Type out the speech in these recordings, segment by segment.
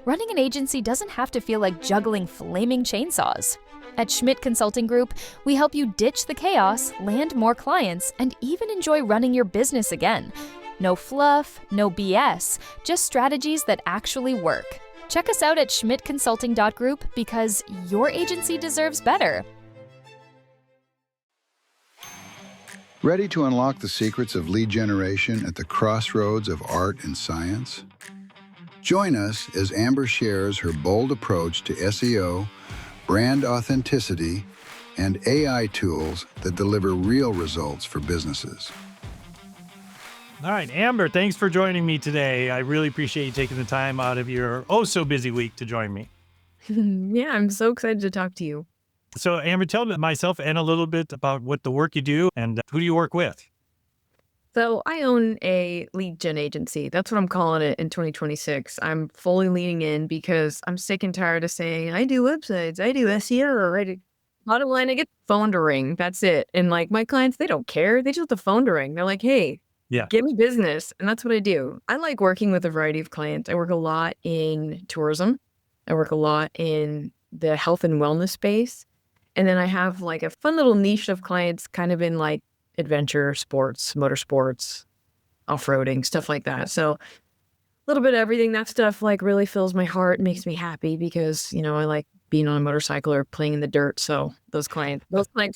Running an agency doesn't have to feel like juggling flaming chainsaws. At Schmidt Consulting Group, we help you ditch the chaos, land more clients, and even enjoy running your business again. No fluff, no BS, just strategies that actually work. Check us out at schmidtconsulting.group because your agency deserves better. Ready to unlock the secrets of lead generation at the crossroads of art and science? Join us as Amber shares her bold approach to SEO, brand authenticity, and AI tools that deliver real results for businesses. All right, Amber, thanks for joining me today. I really appreciate you taking the time out of your oh-so-busy week to join me. Yeah, I'm so excited to talk to you. So, Amber, tell me myself and a little bit about what the work you do and who do you work with? So I own a lead gen agency. That's what I'm calling it in 2026. I'm fully leaning in because I'm sick and tired of saying, I do websites, I do SEO, I do... Bottom line, I get the phone to ring. That's it. And like my clients, they don't care. They just want the phone to ring. They're like, hey, give me business. And that's what I do. I like working with a variety of clients. I work a lot in tourism. I work a lot in the health and wellness space. And then I have like a fun little niche of clients kind of in like adventure sports, motorsports, off-roading, stuff like that. So a little bit of everything. That stuff like really fills my heart, makes me happy because, you know, I like being on a motorcycle or playing in the dirt. So those client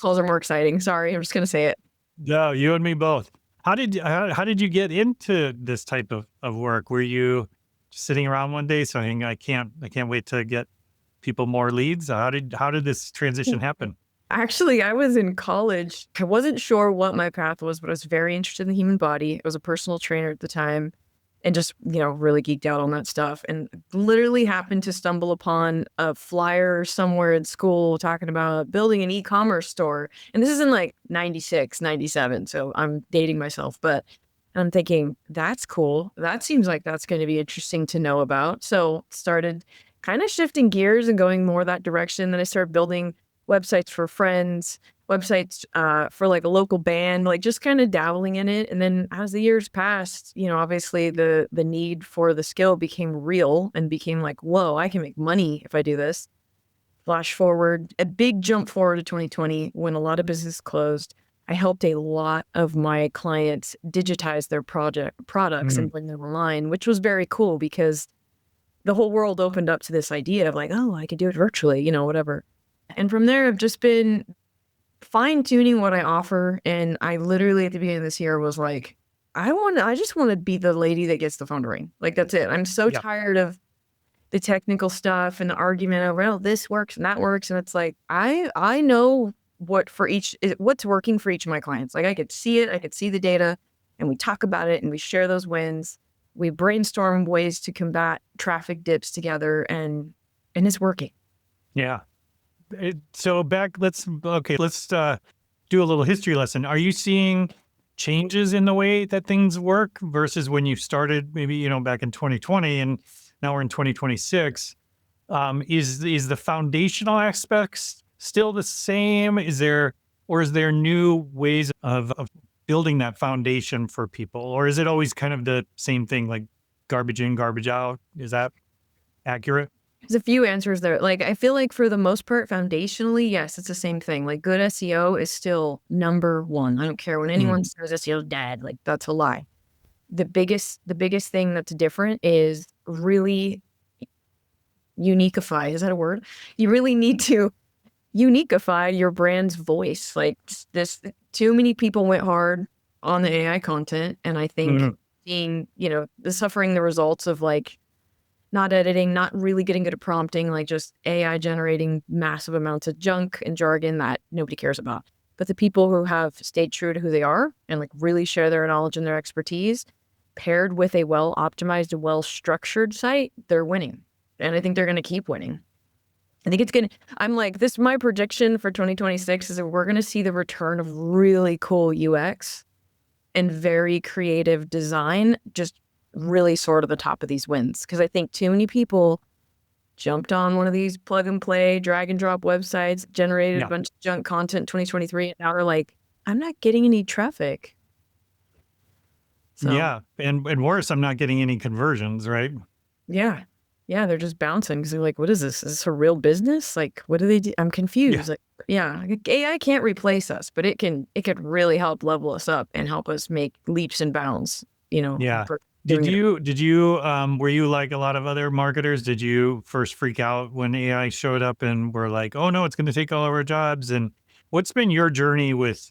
calls are more exciting. Sorry, I'm just going to say it. No, you and me both. How did you get into this type of work? Were you sitting around one day saying, I can't wait to get people more leads? How did this transition happen? Actually, I was in college. I wasn't sure what my path was, but I was very interested in the human body. I was a personal trainer at the time and just, you know, really geeked out on that stuff and literally happened to stumble upon a flyer somewhere in school talking about building an e-commerce store. And this is in like 96, 97. So I'm dating myself, but I'm thinking that's cool. That seems like that's going to be interesting to know about. So started kind of shifting gears and going more that direction. Then I started building websites for friends, websites for like a local band, like just kind of dabbling in it. And then as the years passed, you know, obviously the need for the skill became real and became like, whoa, I can make money if I do this. Flash forward, a big jump forward to 2020 when a lot of business closed. I helped a lot of my clients digitize their products and bring them online, which was very cool because the whole world opened up to this idea of like, oh, I could do it virtually, you know, whatever. And from there, I've just been fine-tuning what I offer. And I literally at the beginning of this year was like, I just want to be the lady that gets the phone to ring. Like, that's it. I'm so tired of the technical stuff and the argument over, oh, this works and that works. And it's like, I know what's working for each of my clients. Like I could see it, I could see the data, and we talk about it and we share those wins. We brainstorm ways to combat traffic dips together and it's working. Yeah. So let's do a little history lesson. Are you seeing changes in the way that things work versus when you started maybe, you know, back in 2020 and now we're in 2026? Is the foundational aspects still the same? Is there new ways of building that foundation for people? Or is it always kind of the same thing, like garbage in, garbage out? Is that accurate? There's a few answers there. Like, I feel like for the most part, foundationally, yes, it's the same thing. Like, good SEO is still number one. I don't care when anyone says SEO is dead. Like, that's a lie. The biggest thing that's different is really uniquify. Is that a word? You really need to uniquify your brand's voice. Like, too many people went hard on the AI content, and I think being, you know, suffering the results of like not editing, not really getting good at prompting, like just AI generating massive amounts of junk and jargon that nobody cares about. But the people who have stayed true to who they are and like really share their knowledge and their expertise, paired with a well-optimized and well-structured site, they're winning. And I think they're going to keep winning. I think it's going to, my prediction for 2026 is that we're going to see the return of really cool UX and very creative design, just really soar to the top of these wins. Because I think too many people jumped on one of these plug and play, drag and drop websites, generated a bunch of junk content in 2023, and now are like, I'm not getting any traffic. So, yeah. And worse, I'm not getting any conversions, right? Yeah. Yeah, they're just bouncing because they're like, what is this? Is this a real business? Like, what do they do? I'm confused. Like, yeah, like, AI can't replace us, but it can really help level us up and help us make leaps and bounds, Yeah. for Did doing it. you were you like a lot of other marketers? Did you first freak out when AI showed up and were like, "Oh no, it's going to take all of our jobs?" And what's been your journey with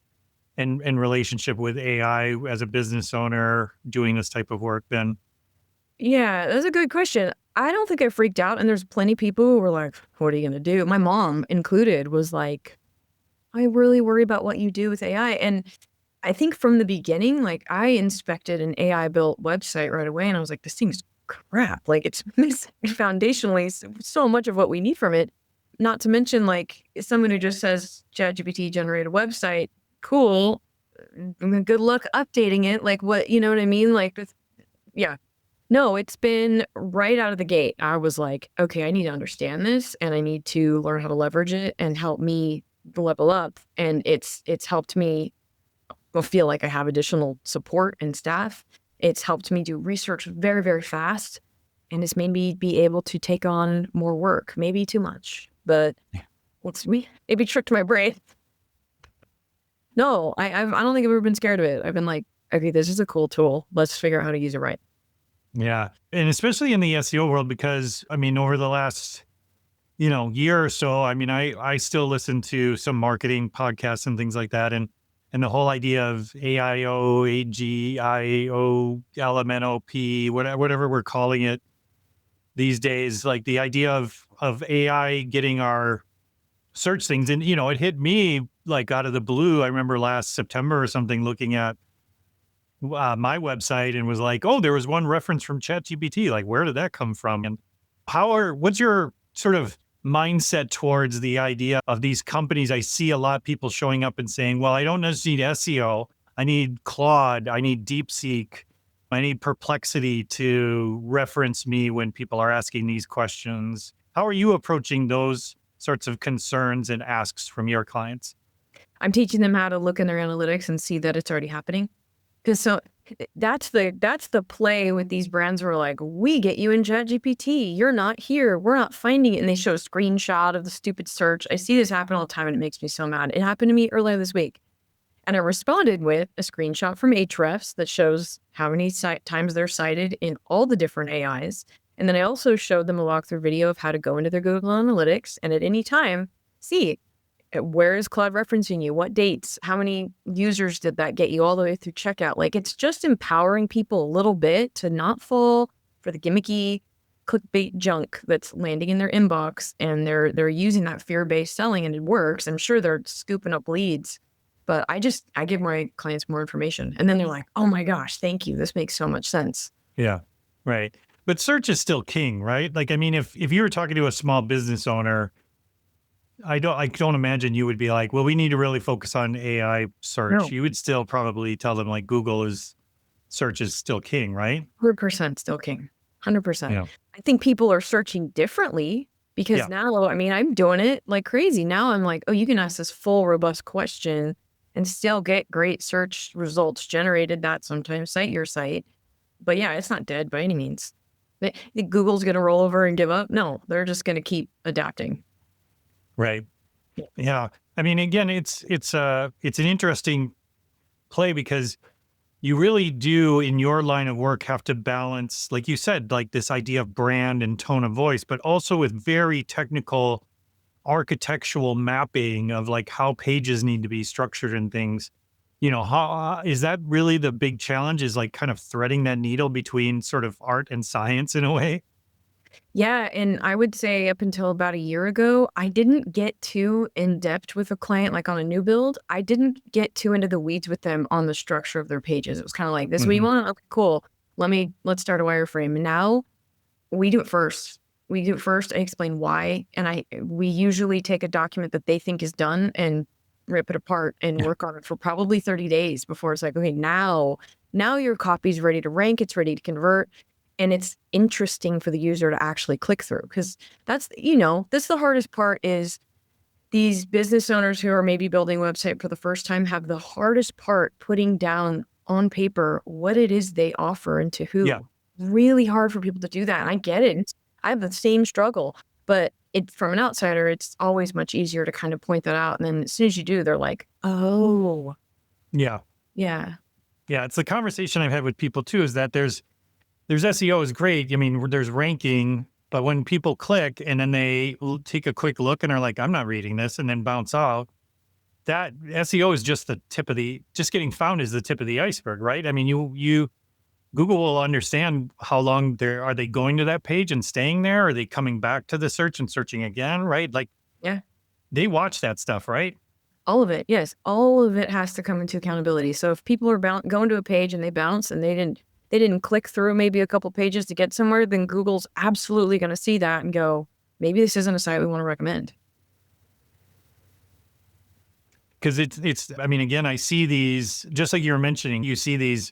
and relationship with AI as a business owner doing this type of work then? Yeah, that's a good question. I don't think I freaked out, and there's plenty of people who were like, "What are you gonna do?" My mom included was like, "I really worry about what you do with AI." And I think from the beginning, like, I inspected an AI built website right away, and I was like, "This thing's crap. Like, it's missing foundationally so much of what we need from it." Not to mention, like, someone who just says ChatGPT generate a website, cool. Good luck updating it. Like, what, you know what I mean? Like, yeah. No, it's been right out of the gate. I was like, okay, I need to understand this and I need to learn how to leverage it and help me level up. And it's helped me feel like I have additional support and staff. It's helped me do research very, very fast. And it's made me be able to take on more work, maybe too much, but it's me. Maybe tricked my brain. No, I don't think I've ever been scared of it. I've been like, okay, this is a cool tool. Let's figure out how to use it right. Yeah. And especially in the SEO world, because I mean, over the last, year or so, I mean, I still listen to some marketing podcasts and things like that. And the whole idea of AIO, AGIO, LMNOP, whatever we're calling it these days, like the idea of AI getting our search things. And, it hit me like out of the blue. I remember last September or something looking at my website and was like, oh, there was one reference from ChatGPT. Like, where did that come from? And what's your sort of mindset towards the idea of these companies? I see a lot of people showing up and saying, well, I don't just need SEO. I need Claude. I need DeepSeek. I need Perplexity to reference me when people are asking these questions. How are you approaching those sorts of concerns and asks from your clients? I'm teaching them how to look in their analytics and see that it's already happening. Because that's the play with these brands where like, we get you in ChatGPT. You're not here. We're not finding it. And they show a screenshot of the stupid search. I see this happen all the time and it makes me so mad. It happened to me earlier this week. And I responded with a screenshot from Ahrefs that shows how many times they're cited in all the different AIs. And then I also showed them a walkthrough video of how to go into their Google Analytics and at any time see where is Claude referencing you? What dates? How many users did that get you all the way through checkout? Like, it's just empowering people a little bit to not fall for the gimmicky clickbait junk that's landing in their inbox, and they're using that fear-based selling and it works. I'm sure they're scooping up leads, but I give my clients more information and then they're like, oh my gosh, thank you. This makes so much sense. Yeah, right. But search is still king, right? Like, I mean, if you were talking to a small business owner, I don't imagine you would be like, well, we need to really focus on AI search. No. You would still probably tell them like search is still king, right? 100% still king. 100%. Yeah. I think people are searching differently because now, I mean, I'm doing it like crazy. Now I'm like, oh, you can ask this full, robust question and still get great search results generated that sometimes cite your site. But yeah, it's not dead by any means. Google's going to roll over and give up? No, they're just going to keep adapting. Right. Yeah. I mean, again, it's an interesting play because you really do in your line of work have to balance, like you said, like this idea of brand and tone of voice, but also with very technical architectural mapping of like how pages need to be structured and things. How is that really the big challenge, is like kind of threading that needle between sort of art and science in a way? Yeah, and I would say up until about a year ago, I didn't get too in depth with a client, like on a new build. I didn't get too into the weeds with them on the structure of their pages. It was kind of like, this is what you want? Okay, cool. Let's start a wireframe. And now we do it first. We do it first. I explain why. And we usually take a document that they think is done and rip it apart and work on it for probably 30 days before it's like, okay, now your copy's ready to rank. It's ready to convert. And it's interesting for the user to actually click through, because that's, this is the hardest part, is these business owners who are maybe building a website for the first time have the hardest part putting down on paper what it is they offer and to who. Yeah. Really hard for people to do that. And I get it. I have the same struggle, but from an outsider, it's always much easier to kind of point that out. And then as soon as you do, they're like, oh, Yeah. yeah. Yeah. It's the conversation I've had with people too, is that there's SEO is great. I mean, there's ranking, but when people click and then they take a quick look and are like, I'm not reading this, and then bounce out, that SEO is just just getting found is the tip of the iceberg, right? I mean, Google will understand how long are they going to that page and staying there? Are they coming back to the search and searching again, right? Like, Yeah. they watch that stuff, right? All of it. Yes. All of it has to come into accountability. So if people are going to a page and they bounce and they didn't click through maybe a couple pages to get somewhere, then Google's absolutely going to see that and go, maybe this isn't a site we want to recommend. Because I mean, again, I see these, just like you were mentioning, you see these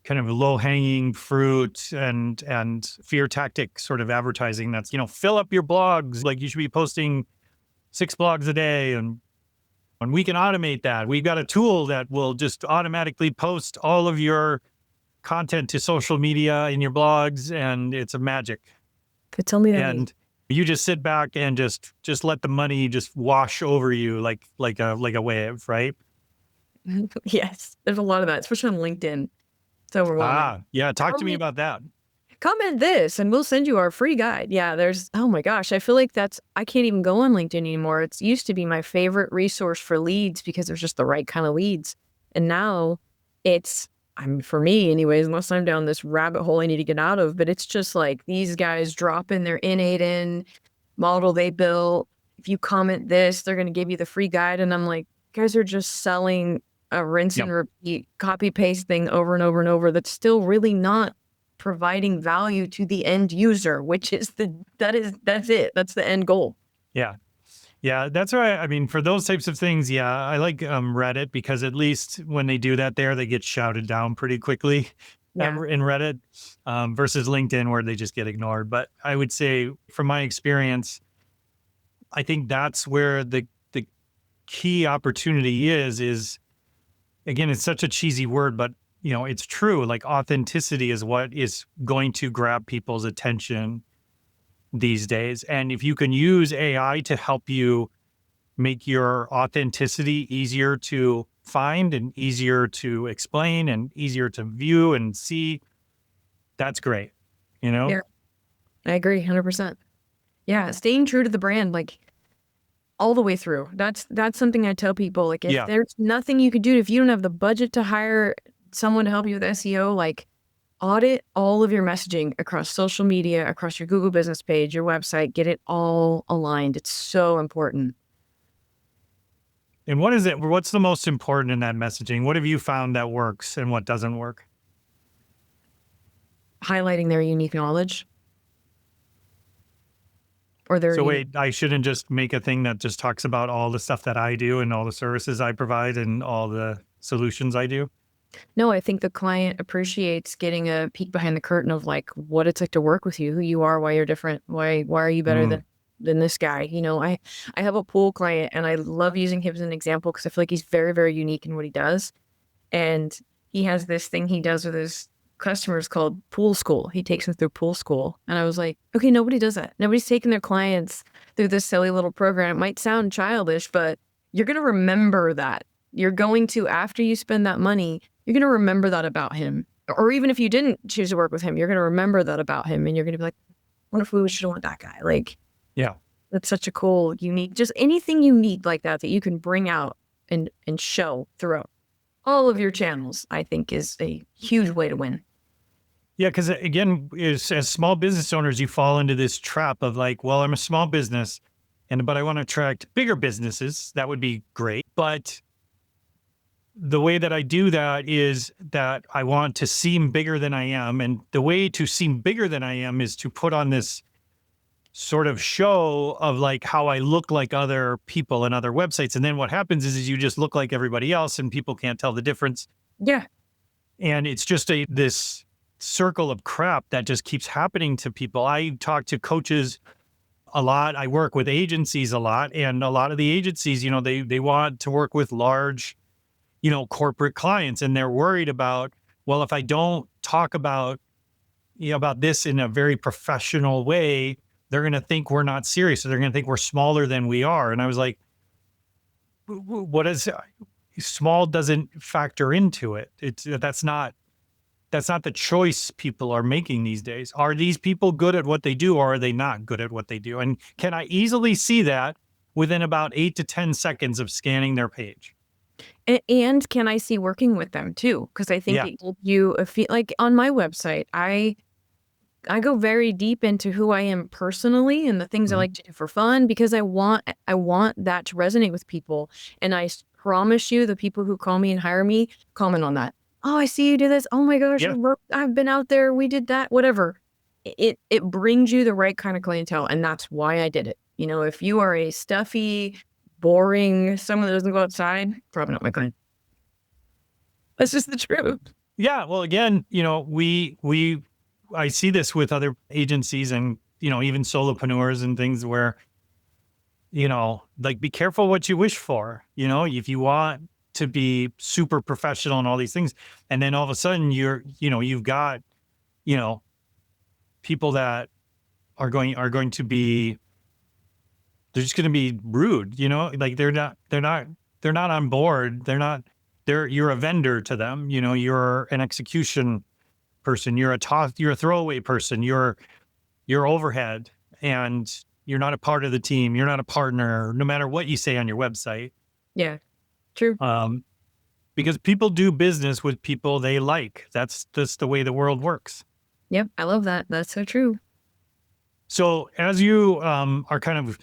kind of low hanging fruit and fear tactic sort of advertising that's, fill up your blogs. Like, you should be posting 6 blogs a day, and we can automate that. We've got a tool that will just automatically post all of your content to social media in your blogs, and it's a magic. Could tell me that. And you just sit back and just let the money just wash over you like a wave, right? Yes, there's a lot of that, especially on LinkedIn. It's overwhelming. Yeah. Talk to me about that. Comment this and we'll send you our free guide. Yeah, oh my gosh, I feel like I can't even go on LinkedIn anymore. It used to be my favorite resource for leads because there's just the right kind of leads. And now for me anyways, unless I'm down this rabbit hole I need to get out of, but it's just like these guys drop in their N8N model they built. If you comment this, they're going to give you the free guide. And I'm like, you guys are just selling a rinse and repeat copy paste thing over and over and over. That's still really not providing value to the end user, which is that's it. That's the end goal. Yeah. Yeah. That's right. I mean, for those types of things, yeah, I like Reddit, because at least when they do that there, they get shouted down pretty quickly in Reddit versus LinkedIn, where they just get ignored. But I would say, from my experience, I think that's where the key opportunity is, again, it's such a cheesy word, but it's true. Like, authenticity is what is going to grab people's attention these days. And if you can use AI to help you make your authenticity easier to find and easier to explain and easier to view and see, that's great. Yeah, I agree 100%. Yeah. Staying true to the brand, like, all the way through. That's something I tell people. Like, if there's nothing you could do, if you don't have the budget to hire someone to help you with SEO, like, audit all of your messaging across social media, across your Google business page, your website, get it all aligned. It's so important. And what's the most important in that messaging? What have you found that works and what doesn't work? Highlighting their unique knowledge. Wait, I shouldn't just make a thing that just talks about all the stuff that I do and all the services I provide and all the solutions I do? No, I think the client appreciates getting a peek behind the curtain of, like, what it's like to work with you, who you are, why you're different, why are you better than this guy? I have a pool client and I love using him as an example because I feel like he's very, very unique in what he does. And he has this thing he does with his customers called Pool School. He takes them through Pool School. And I was like, okay, nobody does that. Nobody's taking their clients through this silly little program. It might sound childish, but you're going to remember that. You're going to, after you spend that money, you're going to remember that about him. Or even if you didn't choose to work with him, you're going to remember that about him. And you're going to be like, what if we should want that guy? Like, yeah, that's such a cool, unique, just anything unique like that you can bring out and show throughout all of your channels, I think is a huge way to win. Yeah, because again, as small business owners, you fall into this trap of like, well, I'm a small business, but I want to attract bigger businesses. That would be great. But the way that I do that is that I want to seem bigger than I am. And the way to seem bigger than I am is to put on this sort of show of like how I look like other people and other websites. And then what happens is you just look like everybody else and people can't tell the difference. Yeah. And it's just this circle of crap that just keeps happening to people. I talk to coaches a lot. I work with agencies a lot, and a lot of the agencies, they want to work with large, corporate clients, and they're worried about, well, if I don't talk about, about this in a very professional way, they're going to think we're not serious. So they're going to think we're smaller than we are. And I was like, what is small doesn't factor into it. That's not the choice people are making these days. Are these people good at what they do, or are they not good at what they do? And can I easily see that within about 8 to 10 seconds of scanning their page? And can I see working with them too? Because I think Yeah. it gives you a feel like on my website, I go very deep into who I am personally and the things I Mhm. like to do for fun because I want that to resonate with people. And promise you, the people who call me and hire me comment on that. Oh, I see you do this. Oh my gosh, Yeah. I've been out there. We did that. Whatever. It brings you the right kind of clientele, and that's why I did it. You know, if you are a stuffy, boring someone that doesn't go outside, probably not my client. That's just the truth. Yeah. Well, again, I see this with other agencies and, even solopreneurs and things where, like, be careful what you wish for, if you want to be super professional and all these things. And then all of a sudden you've got, people that are going to be, they're just going to be rude, like they're not on board. You're a vendor to them. You're an execution person. You're a throwaway person. You're overhead, and you're not a part of the team. You're not a partner, no matter what you say on your website. Yeah, true. Because people do business with people they like. That's the way the world works. Yep, I love that. That's so true. So as you are kind of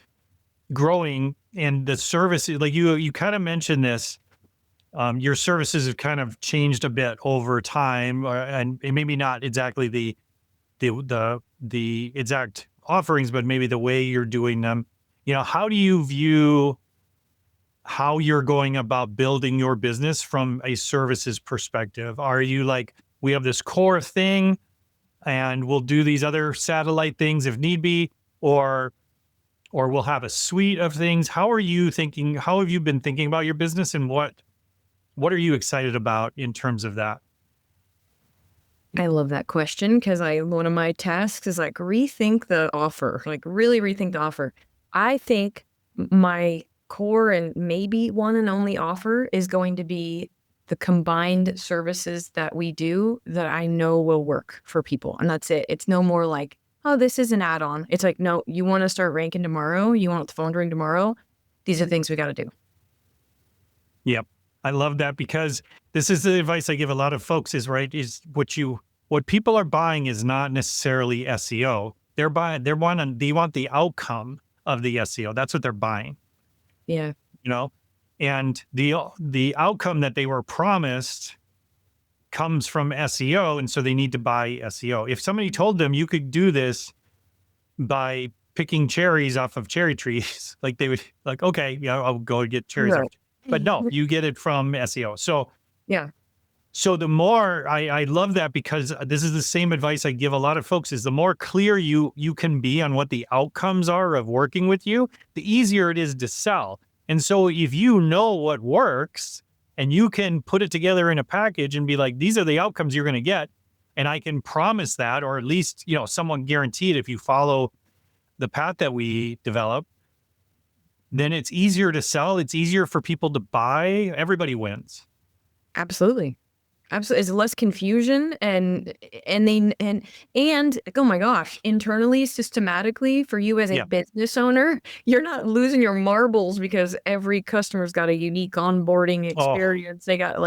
growing and the services, like you kind of mentioned this, your services have kind of changed a bit over time, and maybe not exactly the exact offerings, but maybe the way you're doing them. How do you view how you're going about building your business from a services perspective? Are you like, we have this core thing and we'll do these other satellite things if need be, or we'll have a suite of things? How are you thinking? How have you been thinking about your business, and what are you excited about in terms of that? I love that question because one of my tasks is like rethink the offer, like really rethink the offer. I think my core and maybe one and only offer is going to be the combined services that we do that I know will work for people. And that's it. It's no more like, oh, this is an add-on. It's like, no, you want to start ranking tomorrow? You want the phone to ring tomorrow? These are things we got to do. Yep. I love that, because this is the advice I give a lot of folks is what people are buying is not necessarily SEO. They want the outcome of the SEO. That's what they're buying, Yeah. and the outcome that they were promised comes from SEO. And so they need to buy SEO. If somebody told them you could do this by picking cherries off of cherry trees, like they would like, okay, yeah, I'll go get cherries. Right. But no, you get it from SEO. So Yeah. So the more I love that, because this is the same advice I give a lot of folks, is the more clear you can be on what the outcomes are of working with you, the easier it is to sell. And so if you know what works and you can put it together in a package and be like, these are the outcomes you're going to get, and I can promise that, or at least, someone guaranteed if you follow the path that we develop, then it's easier to sell. It's easier for people to buy. Everybody wins. Absolutely. Absolutely. It's less confusion and oh my gosh, internally, systematically for you as a Yeah. business owner, you're not losing your marbles because every customer's got a unique onboarding Oh, experience. They got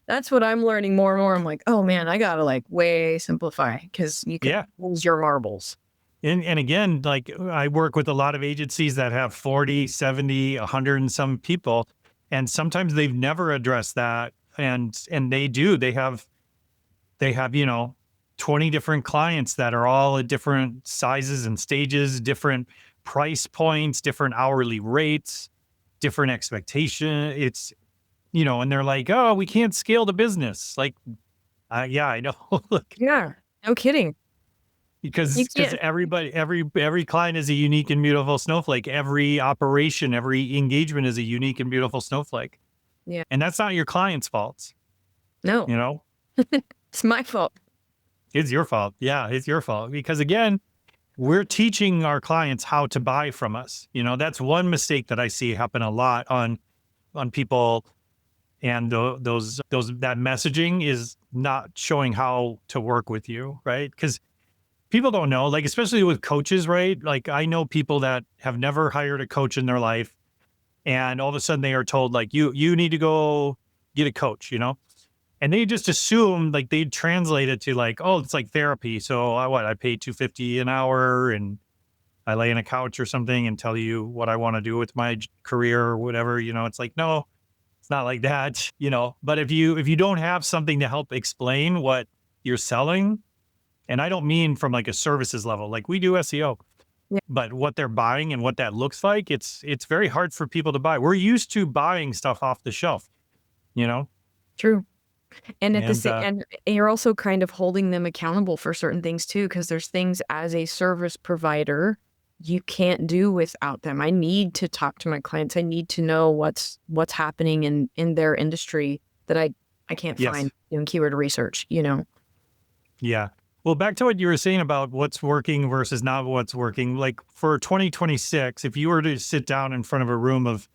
that's what I'm learning more and more. I'm like, oh man, I gotta way simplify because you can yeah. lose your marbles. And again, like, I work with a lot of agencies that have 40, 70, 100 and some people, and sometimes they've never addressed that. And they have 20 different clients that are all at different sizes and stages, different price points, different hourly rates, different expectation. It's, and they're like, oh, we can't scale the business. Like, yeah, I know. Look, Yeah, no kidding. You because can't. every client is a unique and beautiful snowflake. Every operation, every engagement is a unique and beautiful snowflake. Yeah. And that's not your client's fault, No, you know? it's my fault. It's your fault. Yeah, it's your fault. Because again, we're teaching our clients how to buy from us. That's one mistake that I see happen a lot on people, and that messaging is not showing how to work with you, right? Because people don't know, like, especially with coaches, right? Like, I know people that have never hired a coach in their life, and all of a sudden they are told, like, you need to go get a coach, and they just assume, like, they translate it to like, oh, it's like therapy. So I pay $250 an hour, and I lay on a couch or something and tell you what I want to do with my career or whatever. It's like, no, it's not like that. But if you don't have something to help explain what you're selling, and I don't mean from like a services level, like we do SEO, Yeah. but what they're buying and what that looks like, it's very hard for people to buy. We're used to buying stuff off the shelf, True. And at the and same, and you're also kind of holding them accountable for certain things too, because there's things as a service provider you can't do without them. I need to talk to my clients. I need to know what's happening in their industry that I can't Yes. find doing keyword research, Yeah. Well, back to what you were saying about what's working versus not what's working. Like for 2026, if you were to sit down in front of a room of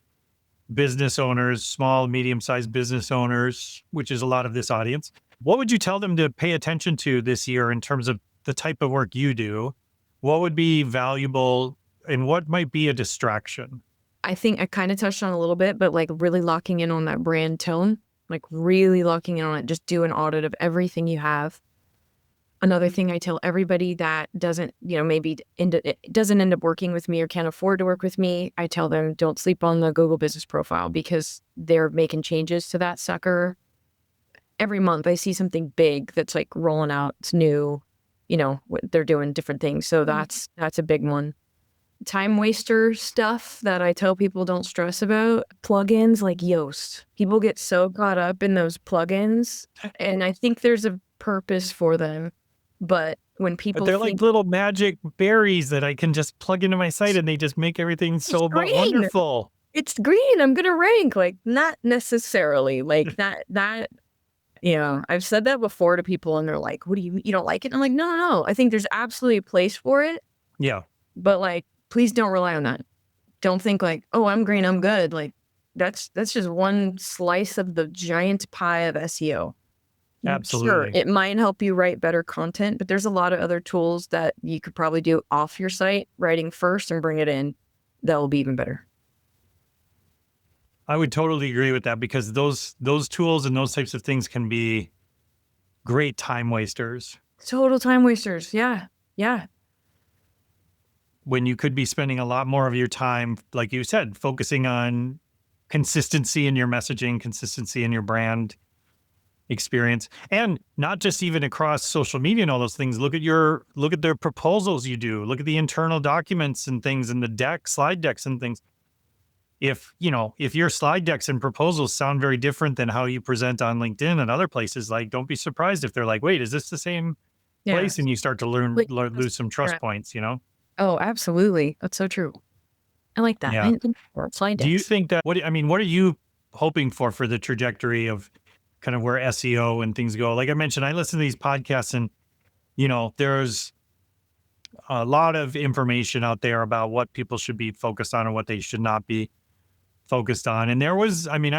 business owners, small, medium-sized business owners, which is a lot of this audience, what would you tell them to pay attention to this year in terms of the type of work you do? What would be valuable and what might be a distraction? I think I kind of touched on a little bit, but like really locking in on that brand tone, like really locking in on it. Just do an audit of everything you have. Another thing I tell everybody that doesn't, maybe it doesn't end up working with me or can't afford to work with me, I tell them don't sleep on the Google Business Profile, because they're making changes to that sucker. Every month I see something big that's like rolling out. It's new, they're doing different things. So that's a big one. Time waster stuff that I tell people don't stress about. Plugins like Yoast. People get so caught up in those plugins, and I think there's a purpose for them. But when people But they're think like little magic berries that I can just plug into my site and they just make everything so green. wonderful. It's green, I'm gonna rank, like not necessarily like that. I've said that before to people and they're like, what do you don't like it? I'm like, no. I think there's absolutely a place for it, Yeah. but like, please don't rely on that. Don't think like, oh, I'm green, I'm good. Like that's just one slice of the giant pie of SEO. Sure, Absolutely. it might help you write better content, but there's a lot of other tools that you could probably do off your site, writing first and bring it in. That will be even better. I would totally agree with that, because those tools and those types of things can be great time wasters Total time wasters. Yeah. when you could be spending a lot more of your time, like you said, focusing on consistency in your messaging, consistency in your brand experience, and not just even across social media and all those things. Look at their proposals you do. Look at the internal documents and things, and the slide decks and things. If your slide decks and proposals sound very different than how you present on LinkedIn and other places, like, don't be surprised if they're like, wait, is this the same place? And you start to lose some trust points, Oh, absolutely. That's so true. I like that. Yeah. I didn't think about slide Do you decks. think that, what are you hoping for the trajectory of kind of where SEO and things go? Like I mentioned, I listen to these podcasts and, there's a lot of information out there about what people should be focused on and what they should not be focused on. And I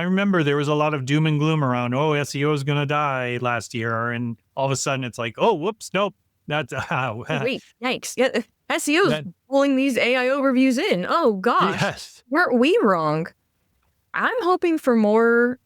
remember there was a lot of doom and gloom around, oh, SEO is going to die last year. And all of a sudden it's like, oh, whoops, nope. That's Wait, yikes. Yeah, SEO is That- pulling these AI overviews in. Oh, gosh. yes. Weren't we wrong? I'm hoping for more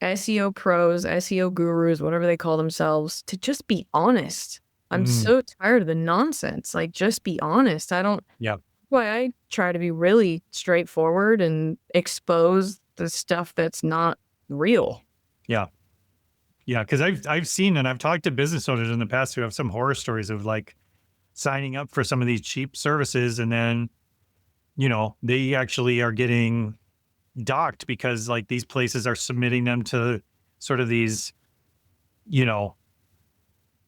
SEO pros, SEO gurus, whatever they call themselves, to just be honest. I'm so tired of the nonsense. Like, just be honest. Yeah. Why I try to be really straightforward and expose the stuff that's not real. Yeah. Yeah. Cause I've seen, and I've talked to business owners in the past who have some horror stories of like signing up for some of these cheap services. And then, they actually are getting docked because like these places are submitting them to sort of these,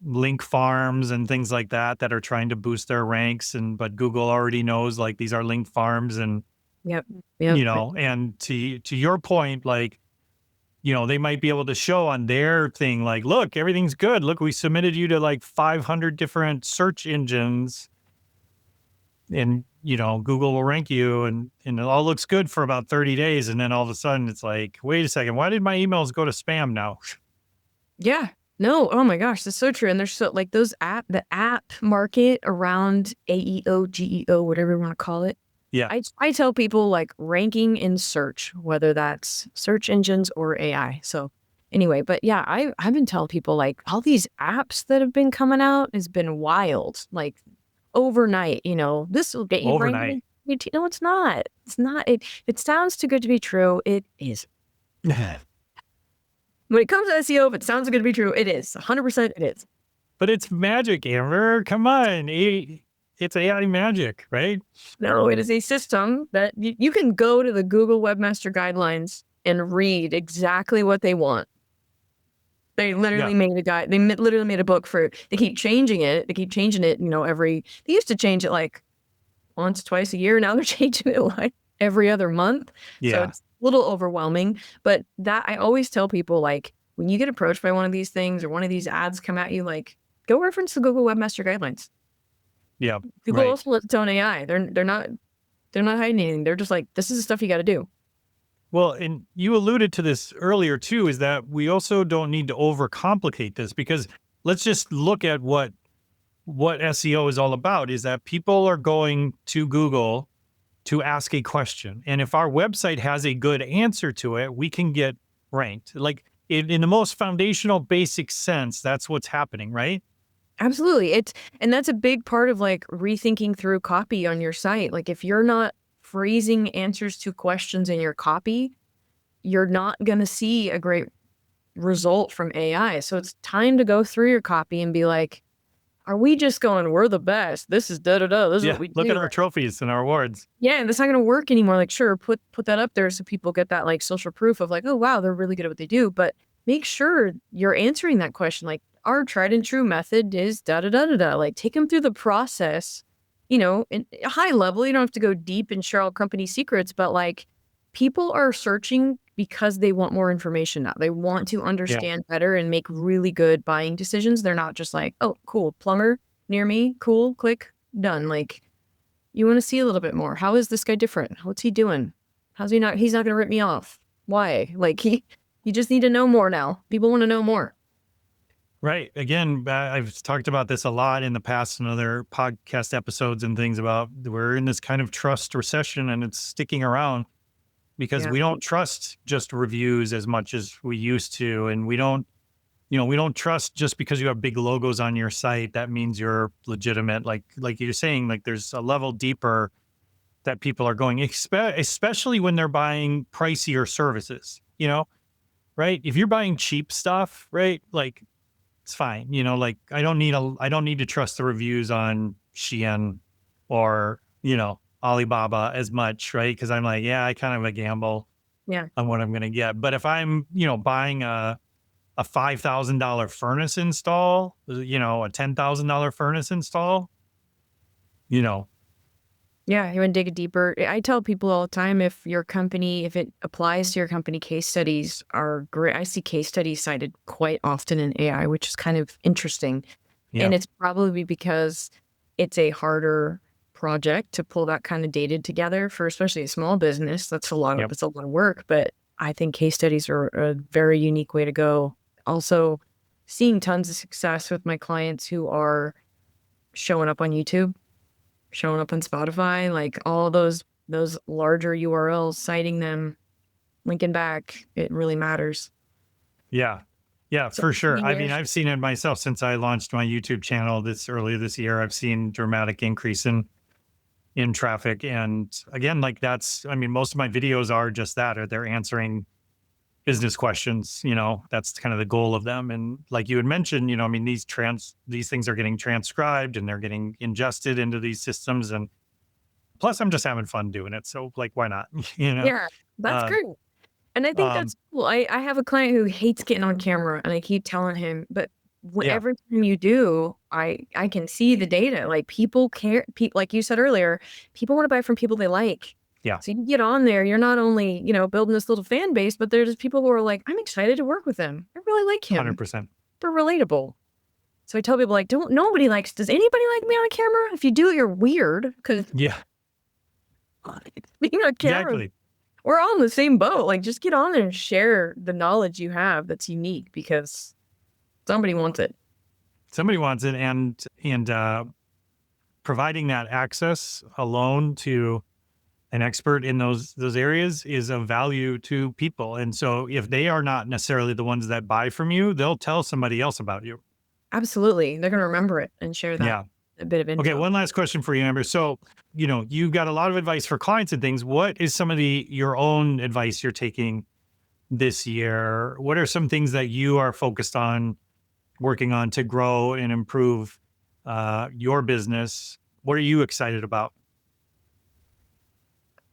link farms and things like that are trying to boost their ranks. But Google already knows like these are link farms, and, Yep. and to your point, like they might be able to show on their thing, like, look, everything's good. Look, we submitted you to like 500 different search engines, and, Google will rank you, and it all looks good for about 30 days. And then all of a sudden it's like, wait a second, why did my emails go to spam now? Yeah. No. Oh my gosh, that's so true. And there's so like the app market around AEO, GEO, whatever you want to call it. Yeah. I tell people like ranking in search, whether that's search engines or AI. So anyway, but yeah, I've been telling people like all these apps that have been coming out has been wild. Like overnight, this will get you Overnight. ranked. No, it's not. It's not. It sounds too good to be true. It is. When it comes to SEO, if it sounds good to be true, it is. 100% it is. But it's magic, Amber. Come on. It's AI magic, right? No, it is a system that you can go to the Google Webmaster Guidelines and read exactly what they want. They literally made a guide. They literally made a book for it. They keep changing it. They they used to change it like once, twice a year. Now they're changing it like every other month. Yeah. So it's a little overwhelming. But that I always tell people, like, when you get approached by one of these things or one of these ads come at you, like, go reference the Google Webmaster Guidelines. Yeah. Google right. also lets its own AI. They're not hiding anything. They're just like, this is the stuff you got to do. Well, and you alluded to this earlier too, is that we also don't need to overcomplicate this, because let's just look at what SEO is all about, is that people are going to Google to ask a question. And if our website has a good answer to it, we can get ranked. Like in the most foundational basic sense, that's what's happening, right? Absolutely. And that's a big part of like rethinking through copy on your site. Like if you're not phrasing answers to questions in your copy, you're not going to see a great result from AI. So it's time to go through your copy and be like, are we just going, we're the best? This is da-da-da. This is what we do. Look at our trophies and our awards. Yeah, and that's not going to work anymore. Like, sure, put that up there so people get that like social proof of like, oh, wow, they're really good at what they do. But make sure you're answering that question. Like, our tried and true method is da-da-da-da-da. Like, take them through the process, in a high level. You don't have to go deep and share all company secrets, but like, people are searching because they want more information now. They want to understand better and make really good buying decisions. They're not just like, oh, cool, plumber near me, cool, click, done. Like, you want to see a little bit more. How is this guy different? What's he doing? He's not going to rip me off. Why? Like, you just need to know more now. People want to know more. Right. Again, I've talked about this a lot in the past in other podcast episodes and things about we're in this kind of trust recession, and it's sticking around because we don't trust just reviews as much as we used to. And we don't trust just because you have big logos on your site, that means you're legitimate. Like you're saying, like there's a level deeper that people are going, especially when they're buying pricier services, right? If you're buying cheap stuff, right? Like, it's fine. Like I don't need to trust the reviews on Shein or, Alibaba as much, right? Because I'm like, I kind of a gamble on what I'm going to get. But if I'm, buying a $5,000 furnace install, a $10,000 furnace install, Yeah, you want to dig deeper. I tell people all the time, if it applies to your company, case studies are great. I see case studies cited quite often in AI, which is kind of interesting. Yeah. And it's probably because it's a harder project to pull that kind of data together for especially a small business. That's a lot of work, but I think case studies are a very unique way to go. Also, seeing tons of success with my clients who are showing up on YouTube, showing up on Spotify, like all those larger URLs, citing them, linking back, it really matters. Yeah, So, for sure. I yeah. mean, I've seen it myself since I launched my YouTube channel earlier this year. I've seen dramatic increase in traffic. And again, like most of my videos are just that, or they're answering business questions, that's kind of the goal of them. And like you had mentioned, these things are getting transcribed and they're getting ingested into these systems. And plus I'm just having fun doing it. So like, why not? Yeah, that's great. And I think that's cool. I have a client who hates getting on camera, and I keep telling him, but every time you do, I can see the data. Like people care, like you said earlier, people want to buy from people they like. Yeah. So you can get on there. You're not only, building this little fan base, but there's people who are like, I'm excited to work with him. I really like him. 100%. They're relatable. So I tell people like, does anybody like me on camera? If you do, you're weird. Because Yeah, being on camera, exactly. we're all in the same boat. Like, just get on there and share the knowledge you have that's unique because somebody wants it. Somebody wants it, and providing that access alone to an expert in those areas is of value to people. And so if they are not necessarily the ones that buy from you, they'll tell somebody else about you. Absolutely. They're going to remember it and share that Yeah. a bit of info. Okay, one last question for you, Amber. So, you've got a lot of advice for clients and things. What is some of your own advice you're taking this year? What are some things that you are focused on working on to grow and improve your business? What are you excited about?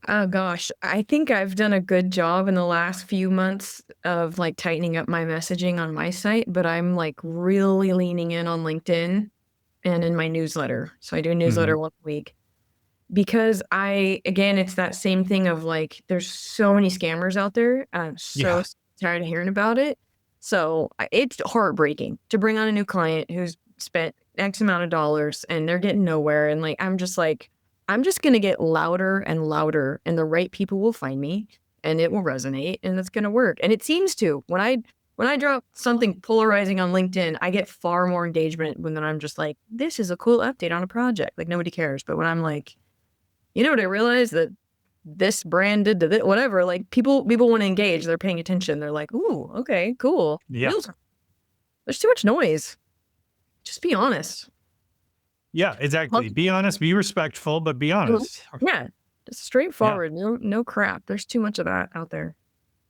Oh gosh, I think I've done a good job in the last few months of like tightening up my messaging on my site, but I'm like really leaning in on LinkedIn and in my newsletter. So I do a newsletter once a week because it's that same thing of like, there's so many scammers out there. I'm so Yeah. tired of hearing about it. So it's heartbreaking to bring on a new client who's spent X amount of dollars and they're getting nowhere. And like, I'm just going to get louder and louder and the right people will find me and it will resonate and it's going to work. And it seems to. When I drop something polarizing on LinkedIn, I get far more engagement when I'm just like, this is a cool update on a project. Like nobody cares. But when I'm like, what I realized that this brand did to this, whatever, like people want to engage. They're paying attention. They're like, ooh, okay, cool. Yeah. There's too much noise. Just be honest. Yeah, exactly. Be honest, be respectful, but be honest. Yeah. Just straightforward. No crap. There's too much of that out there.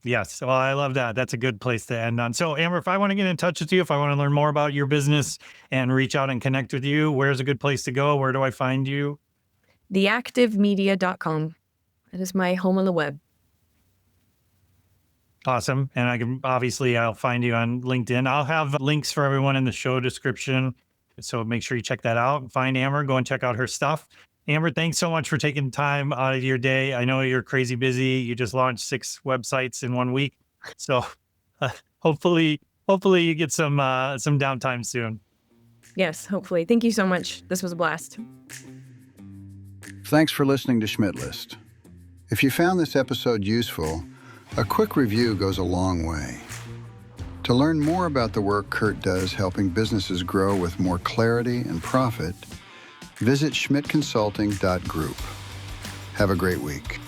Yes. Well, I love that. That's a good place to end on. So, Amber, if I want to get in touch with you, if I want to learn more about your business and reach out and connect with you, where's a good place to go? Where do I find you? theactivemedia.com. That is my home on the web. Awesome. And I'll find you on LinkedIn. I'll have links for everyone in the show description. So make sure you check that out. Find Amber, go and check out her stuff. Amber, thanks so much for taking time out of your day. I know you're crazy busy. You just launched 6 websites in 1 week. So hopefully you get some downtime soon. Yes, hopefully. Thank you so much. This was a blast. Thanks for listening to Schmidt List. If you found this episode useful, a quick review goes a long way. To learn more about the work Kurt does helping businesses grow with more clarity and profit, visit schmidtconsulting.group. Have a great week.